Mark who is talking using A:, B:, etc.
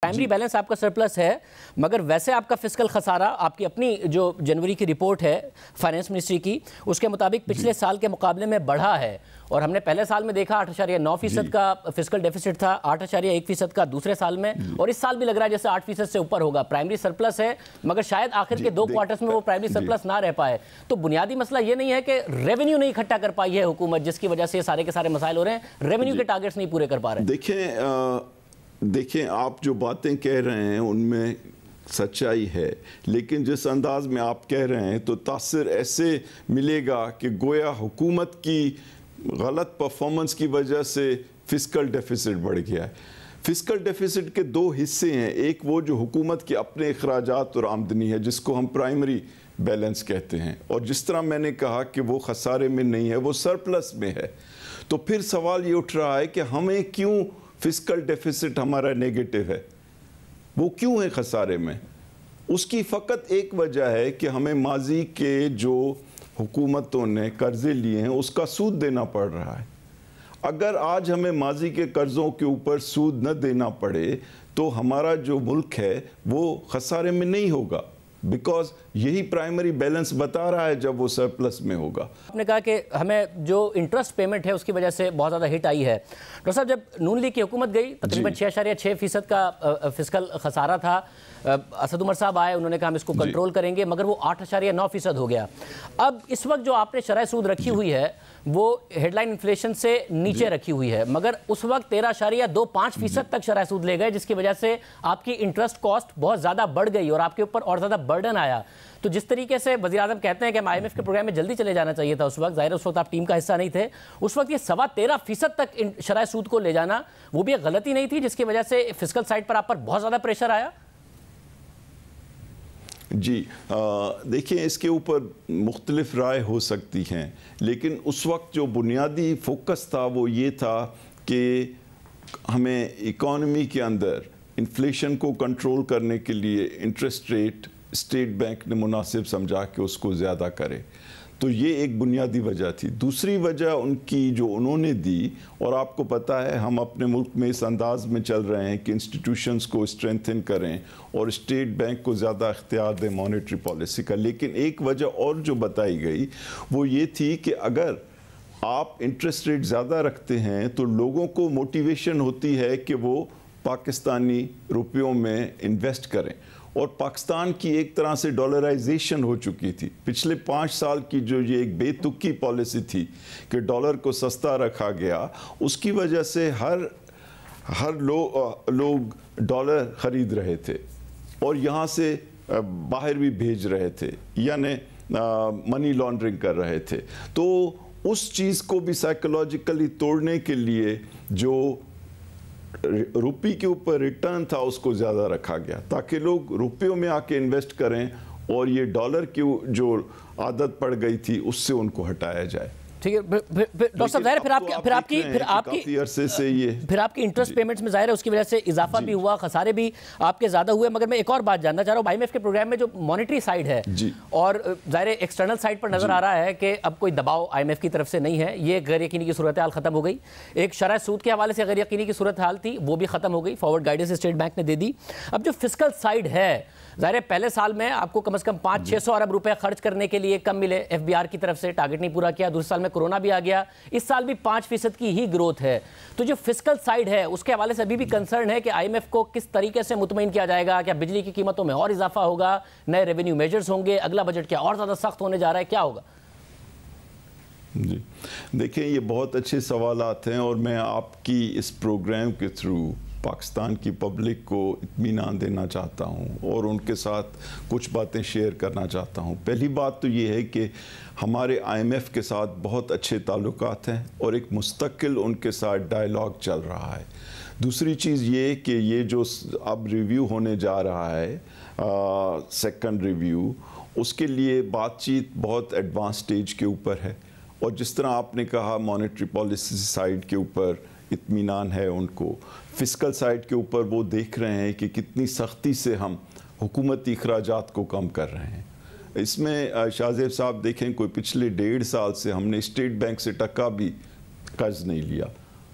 A: Primary balance آپ کا surplus ہے، مگر ویسے آپ کا فسکل خسارہ آپ کی اپنی جو جنوری کی رپورٹ ہے فائنانس منسٹری کی، اس کے مطابق پچھلے سال کے مقابلے میں بڑھا ہے، اور ہم نے پہلے سال میں دیکھا 8.9% کا فسکل ڈیفیسٹ تھا، 8.1% کا دوسرے سال میں، اور اس سال بھی لگ رہا ہے جیسے 8% سے اوپر ہوگا۔ پرائمری سرپلس ہے، مگر شاید آخر کے 2 کوارٹرز میں وہ پرائمری سرپلس نہ رہ پائے۔ تو بنیادی مسئلہ یہ نہیں ہے کہ ریونیو نہیں اکٹھا کر پائی ہے حکومت، جس کی وجہ سے یہ سارے کے سارے مسائل ہو رہے ہیں، ریونیو کے ٹارگٹس نہیں پورے کر پا رہے ہیں۔
B: دیکھیں آپ جو باتیں کہہ رہے ہیں ان میں سچائی ہے، لیکن جس انداز میں آپ کہہ رہے ہیں تو تاثر ایسے ملے گا کہ گویا حکومت کی غلط پرفارمنس کی وجہ سے فسکل ڈیفیسٹ بڑھ گیا ہے۔ فسکل ڈیفیسٹ کے 2 حصے ہیں، ایک وہ جو حکومت کے اپنے اخراجات اور آمدنی ہے جس کو ہم پرائمری بیلنس کہتے ہیں، اور جس طرح میں نے کہا کہ وہ خسارے میں نہیں ہے، وہ سرپلس میں ہے۔ تو پھر سوال یہ اٹھ رہا ہے کہ ہمیں کیوں فسکل ڈیفیسٹ ہمارا نیگیٹو ہے، وہ کیوں ہے خسارے میں؟ اس کی فقط ایک وجہ ہے کہ ہمیں ماضی کے جو حکومتوں نے قرضے لیے ہیں اس کا سود دینا پڑ رہا ہے۔ اگر آج ہمیں ماضی کے قرضوں کے اوپر سود نہ دینا پڑے تو ہمارا جو ملک ہے وہ خسارے میں نہیں ہوگا، بیکاز یہی پرائمری بیلنس بتا رہا ہے جب وہ سرپلس میں ہوگا۔
A: آپ نے کہا کہ ہمیں جو انٹرسٹ پیمنٹ ہے اس کی وجہ سے بہت زیادہ ہٹ آئی ہے۔ ڈاکٹر صاحب، جب نون لیگ کی حکومت گئی تقریباً 6.6% کا فسکل خسارہ تھا، اسد عمر صاحب آئے، انہوں نے کہا ہم اس کو کنٹرول کریں گے، مگر وہ 8.9% ہو گیا۔ اب اس وقت جو آپ نے شرح سود رکھی ہوئی ہے وہ ہیڈ لائن انفلیشن سے نیچے رکھی ہوئی ہے، مگر اس وقت 13.25% تک شرح سود لے گئے، جس کی وجہ سے آپ کی انٹرسٹ کاسٹ بہت زیادہ بڑھ گئی اور آپ کے اوپر اور زیادہ برڈن آیا۔ تو جس طریقے سے وزیر اعظم کہتے ہیں کہ ہم IMF کے پروگرام میں جلدی چلے جانا چاہیے تھا اس وقت، ظاہر اس وقت آپ ٹیم کا حصہ نہیں تھے، اس وقت یہ 13.25% تک شرح سود کو لے جانا وہ بھی ایک غلطی نہیں تھی جس کی وجہ سے فسکل سائٹ پر آپ پر بہت زیادہ پریشر آیا؟
B: جی دیکھیں، اس کے اوپر مختلف رائے ہو سکتی ہیں، لیکن اس وقت جو بنیادی فوکس تھا وہ یہ تھا کہ ہمیں اکانومی کے اندر انفلیشن کو کنٹرول کرنے کے لیے انٹرسٹ ریٹ اسٹیٹ بینک نے مناسب سمجھا کہ اس کو زیادہ کرے، تو یہ ایک بنیادی وجہ تھی۔ دوسری وجہ ان کی جو انہوں نے دی، اور آپ کو پتہ ہے ہم اپنے ملک میں اس انداز میں چل رہے ہیں کہ انسٹیٹیوشنز کو اسٹرینتھن کریں اور اسٹیٹ بینک کو زیادہ اختیار دیں مانیٹری پالیسی کا، لیکن ایک وجہ اور جو بتائی گئی وہ یہ تھی کہ اگر آپ انٹرسٹ ریٹ زیادہ رکھتے ہیں تو لوگوں کو موٹیویشن ہوتی ہے کہ وہ پاکستانی روپیوں میں انویسٹ کریں، اور پاکستان کی ایک طرح سے ڈالرائزیشن ہو چکی تھی۔ پچھلے 5 سال کی جو یہ ایک بے تکی پالیسی تھی کہ ڈالر کو سستا رکھا گیا، اس کی وجہ سے ہر لوگ ڈالر خرید رہے تھے اور یہاں سے باہر بھی بھیج رہے تھے، یعنی منی لانڈرنگ کر رہے تھے۔ تو اس چیز کو بھی سائیکولوجیکلی توڑنے کے لیے جو روپی کے اوپر ریٹرن تھا اس کو زیادہ رکھا گیا تاکہ لوگ روپیوں میں آ کے انویسٹ کریں، اور یہ ڈالر کی جو عادت پڑ گئی تھی اس سے ان کو ہٹایا جائے۔
A: ٹھیک ہے ڈاکٹر صاحب، ظاہر پھر آپ کی انٹرسٹ پیمنٹس میں ظاہر ہے اس کی وجہ سے اضافہ بھی ہوا، خسارے بھی آپ کے زیادہ ہوئے، مگر میں ایک اور بات جاننا چاہ رہا ہوں، IMF کے پروگرام میں جو مانیٹری سائیڈ ہے اور ظاہر ایکسٹرنل سائیڈ پر نظر آ رہا ہے کہ اب کوئی دباؤ IMF کی طرف سے نہیں ہے، یہ غیر یقینی کی صورتحال ختم ہو گئی۔ ایک شرح سود کے حوالے سے غیر یقینی کی صورتحال تھی، وہ بھی ختم ہو گئی، فارورڈ گائیڈنس اسٹیٹ بینک نے دے دی۔ اب جو فسکل سائیڈ ہے، ظاہر پہلے سال میں آپ کو کم از کم 500-600 ارب روپے خرچ کرنے کے لیے کم ملے، FBR کی طرف سے ٹارگٹ نہیں پورا کیا، دوسرے سال میں کرونا بھی آ گیا، اس سال بھی 5% کی ہی گروتھ ہے۔ تو جو فسکل سائیڈ ہے اس کے حوالے سے ابھی بھی کنسرن ہے کہ IMF کو کس طریقے سے مطمئن کیا جائے گا، کیا بجلی کی قیمتوں میں اور اضافہ ہوگا، نئے ریونیو میجرز ہوں گے، اگلا بجٹ کیا اور زیادہ سخت ہونے جا رہا ہے، کیا ہوگا؟
B: جی دیکھیں، یہ بہت اچھے سوالات ہیں، اور میں آپ کی اس پروگرام کے تھرو پاکستان کی پبلک کو اطمینان دینا چاہتا ہوں اور ان کے ساتھ کچھ باتیں شیئر کرنا چاہتا ہوں۔ پہلی بات تو یہ ہے کہ ہمارے IMF کے ساتھ بہت اچھے تعلقات ہیں اور ایک مستقل ان کے ساتھ ڈائیلاگ چل رہا ہے۔ دوسری چیز یہ کہ یہ جو اب ریویو ہونے جا رہا ہے، سیکنڈ ریویو، اس کے لیے بات چیت بہت ایڈوانس سٹیج کے اوپر ہے، اور جس طرح آپ نے کہا مانیٹری پالیسی سائیڈ کے اوپر اطمینان ہے ان کو، فسکل سائیڈ کے اوپر وہ دیکھ رہے ہیں کہ کتنی سختی سے ہم حکومتی اخراجات کو کم کر رہے ہیں۔ اس میں شاہ زیب صاحب دیکھیں، کوئی پچھلے 1.5 سال سے ہم نے اسٹیٹ بینک سے ٹکا بھی قرض نہیں لیا،